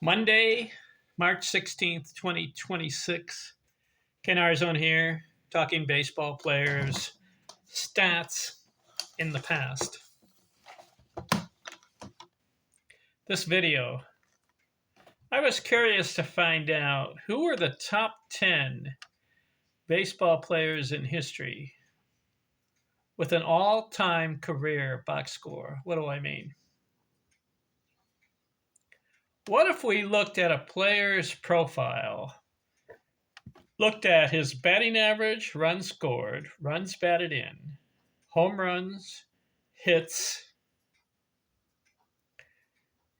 Monday, March 16th, 2026. Ken Arzon here, talking baseball players, stats in the past. This video, I was curious to find out who were the top 10 baseball players in history with an all-time career box score. What do I mean? What if we looked at a player's profile, looked at his batting average, runs scored, runs batted in, home runs, hits,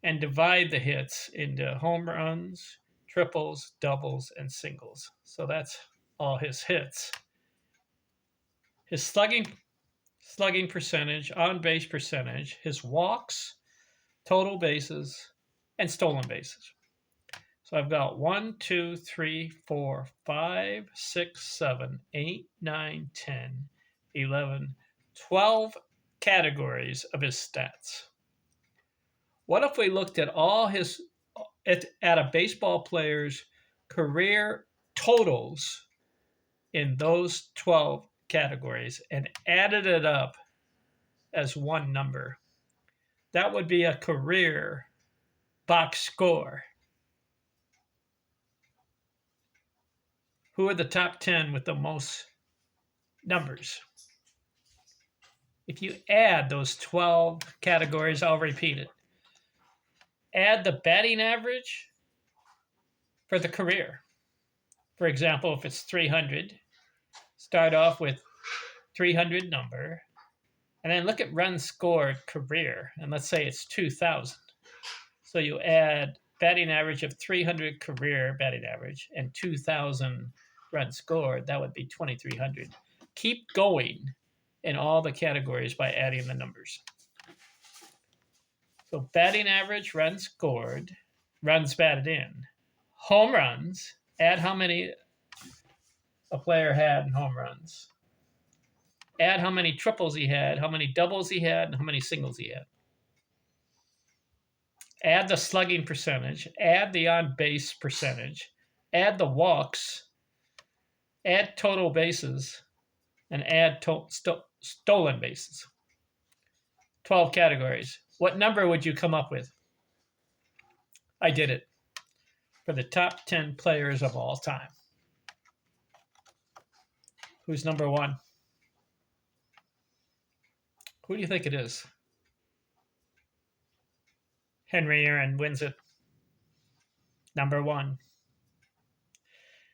and divide the hits into home runs, triples, doubles, and singles. So that's all his hits. His slugging percentage, on base percentage, his walks, total bases, and stolen bases. So I've got 1, 2, 3, 4, 5, 6, 7, 8, 9, 10, 11, 12 categories of his stats. What if we looked at at a baseball player's career totals in those 12 categories and added it up as one number? That would be a career box score. Who are the top 10 with the most numbers? If you add those 12 categories, I'll repeat it. Add the batting average for the career. For example, if it's 300, start off with 300 number, and then look at runs scored career, and let's say it's 2,000. So you add batting average of 300 career batting average and 2,000 runs scored, that would be 2,300. Keep going in all the categories by adding the numbers. So batting average, runs scored, runs batted in, home runs, add how many a player had in home runs. Add how many triples he had, how many doubles he had, and how many singles he had. Add the slugging percentage, add the on-base percentage, add the walks, add total bases, and add stolen bases. 12 categories. What number would you come up with? I did it for the top 10 players of all time. Who's number one? Who do you think it is? Henry Aaron wins it. Number one.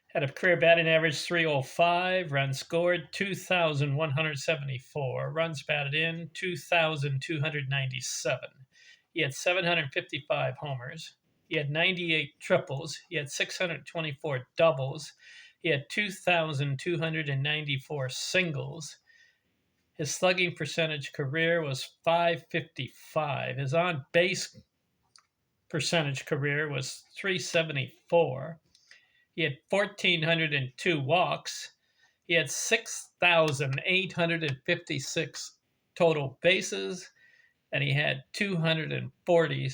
Had a career batting average 305, runs scored 2,174, runs batted in 2,297. He had 755 homers. He had 98 triples. He had 624 doubles. He had 2,294 singles. His slugging percentage career was .555. His on-base percentage career was .374. He had 1,402 walks. He had 6,856 total bases, and he had 240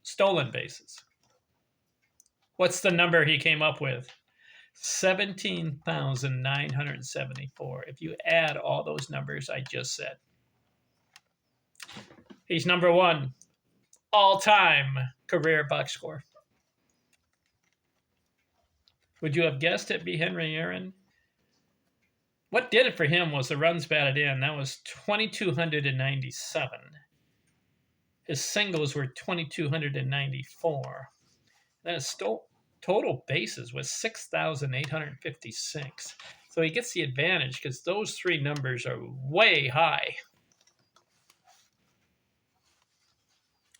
stolen bases. What's the number he came up with? 17,974. If you add all those numbers I just said. He's number one all-time career box score. Would you have guessed it'd be Henry Aaron? What did it for him was the runs batted in. That was 2,297. His singles were 2,294. Then his total bases was 6,856. So he gets the advantage because those three numbers are way high.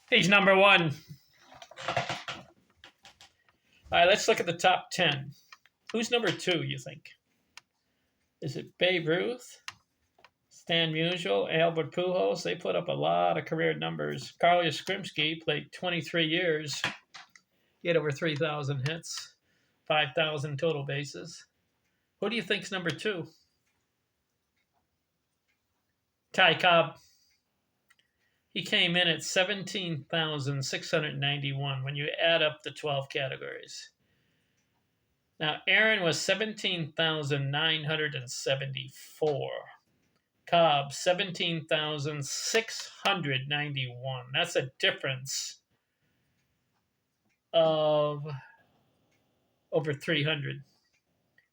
He's number one. All right, let's look at the top 10. Who's number two, you think? Is it Babe Ruth, Stan Musial, Albert Pujols? They put up a lot of career numbers. Carl Yastrzemski played 23 years. He had over 3,000 hits, 5,000 total bases. Who do you think's number two? Ty Cobb. He came in at 17,691 when you add up the 12 categories. Now, Aaron was 17,974. Cobb, 17,691. That's a difference of over 300.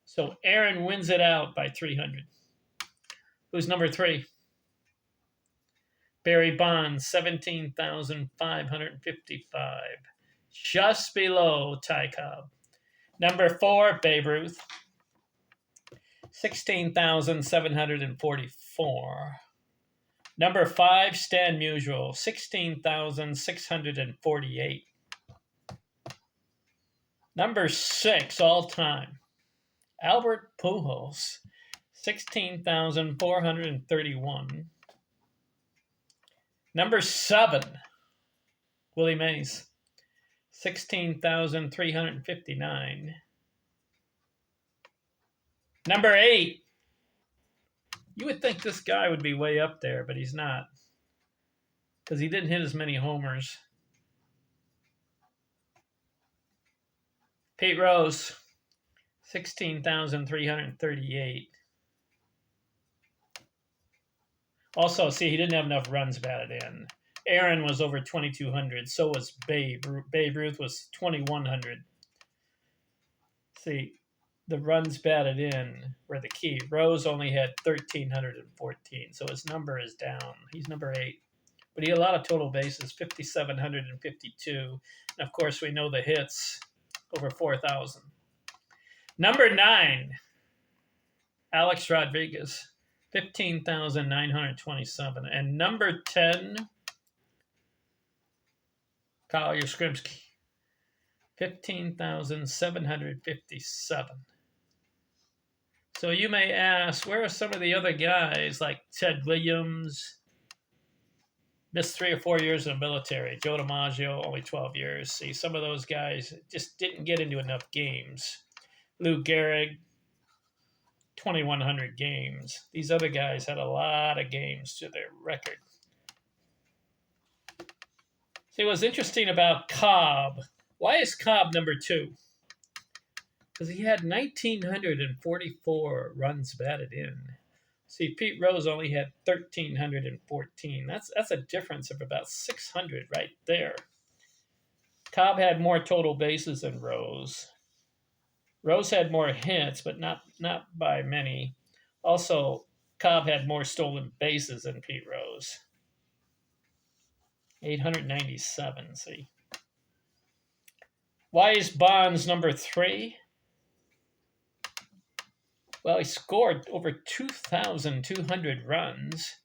So Aaron wins it out by 300. Who's number 3? Barry Bonds, 17,555. Just below Ty Cobb. Number 4, Babe Ruth, 16,744. Number 5, Stan Musial, 16,648. Number 6, all time, Albert Pujols, 16,431. Number 7, Willie Mays, 16,359. Number 8, you would think this guy would be way up there, but he's not, because he didn't hit as many homers. Pete Rose, 16,338. Also, see, he didn't have enough runs batted in. Aaron was over 2,200. So was Babe. Babe Ruth was 2,100. See, the runs batted in were the key. Rose only had 1,314, so his number is down. He's number 8. But he had a lot of total bases, 5,752. And, of course, we know the hits, over 4,000. Number 9, Alex Rodriguez, 15,927. And number 10, Kyle Yastrzemski, 15,757. So you may ask, where are some of the other guys like Ted Williams, missed 3 or 4 years in the military, Joe DiMaggio, only 12 years. See, some of those guys just didn't get into enough games. Lou Gehrig, 2,100 games. These other guys had a lot of games to their record. See, what's interesting about Cobb, why is Cobb number 2? Because he had 1,944 runs batted in. See, Pete Rose only had 1,314. That's a difference of about 600 right there. Cobb had more total bases than Rose. Rose had more hits, but not by many. Also, Cobb had more stolen bases than Pete Rose. 897, see. Why is Bonds number 3? Well, he scored over 2,200 runs,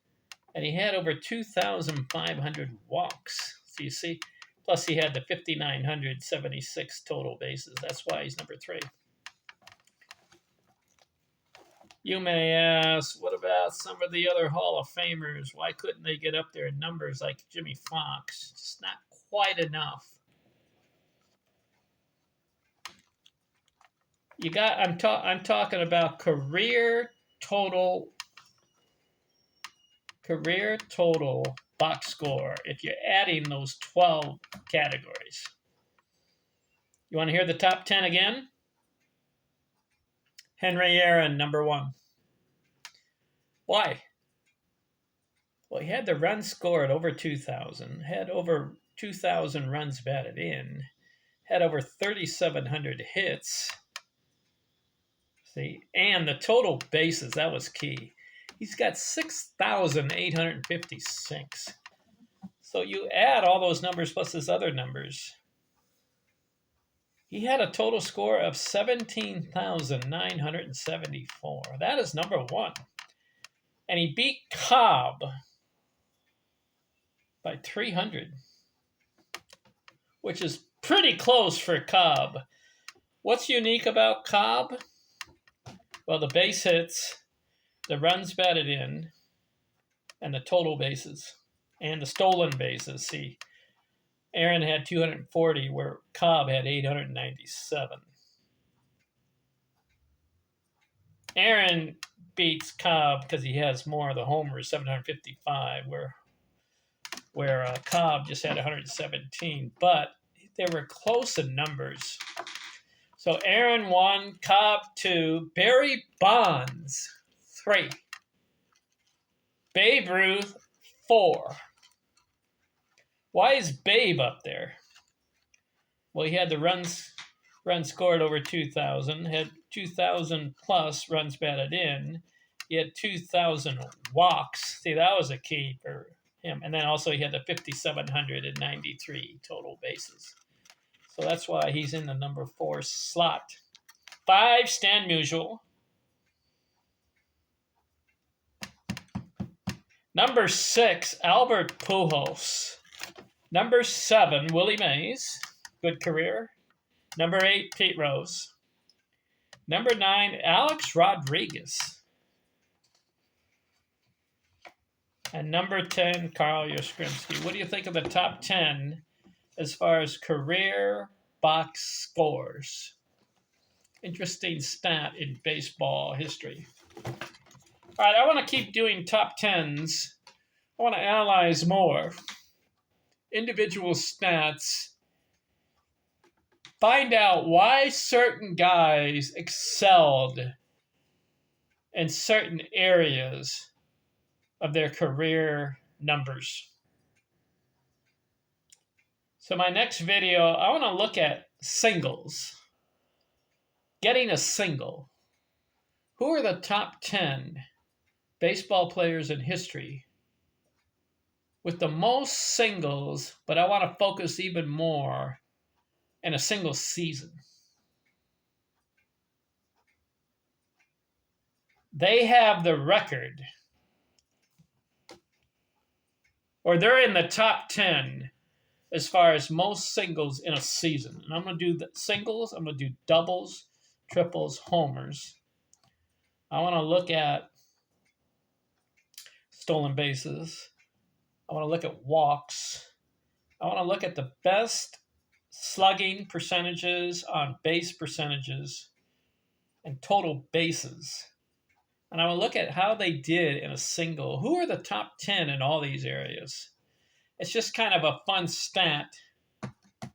and he had over 2,500 walks. So you see, plus he had the 5,976 total bases. That's why he's number 3. You may ask, what about some of the other Hall of Famers? Why couldn't they get up there in numbers like Jimmy Fox? Just not quite enough. I'm talking about career total box score if you're adding those 12 categories. You want to hear the top 10 again? Henry Aaron, number 1. Why? Well, he had the runs scored over 2,000, had over 2,000 runs batted in, had over 3,700 hits. See, and the total bases, that was key. He's got 6,856. So you add all those numbers plus his other numbers. He had a total score of 17,974. That is number 1. And he beat Cobb by 300, which is pretty close for Cobb. What's unique about Cobb? Well, the base hits, the runs batted in, and the total bases, and the stolen bases. See, Aaron had 240, where Cobb had 897. Aaron beats Cobb because he has more of the homers, 755, where Cobb just had 117, but they were close in numbers. So Aaron 1, Cobb 2, Barry Bonds 3, Babe Ruth 4. Why is Babe up there? Well, he had the runs scored over 2,000, had 2,000 plus runs batted in. He had 2,000 walks. See, that was a key for him. And then also he had the 5,793 total bases. So that's why he's in the number 4 slot. 5, Stan Musial. Number 6, Albert Pujols. Number 7, Willie Mays. Good career. Number 8, Pete Rose. Number 9, Alex Rodriguez. And number 10, Carl Yastrzemski. What do you think of the top 10 as far as career box scores? Interesting stat in baseball history. All right, I want to keep doing top 10s. I want to analyze more individual stats. Find out why certain guys excelled in certain areas of their career numbers. So my next video, I want to look at singles. Getting a single. Who are the top 10 baseball players in history with the most singles, but I want to focus even more in a single season? They have the record, or they're in the top 10 as far as most singles in a season. And I'm going to do the singles, I'm going to do doubles, triples, homers. I want to look at stolen bases. I want to look at walks. I want to look at the best slugging percentages on base percentages and total bases. And I will look at how they did in a single. Who are the top 10 in all these areas? It's just kind of a fun stat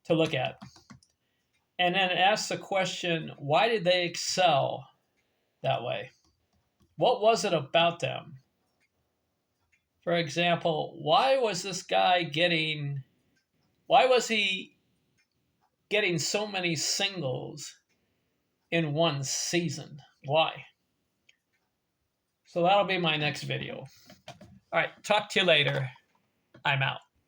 to look at. And then ask the question, why did they excel that way? What was it about them? For example, why was he getting so many singles in one season? Why? So that'll be my next video. All right, talk to you later. I'm out.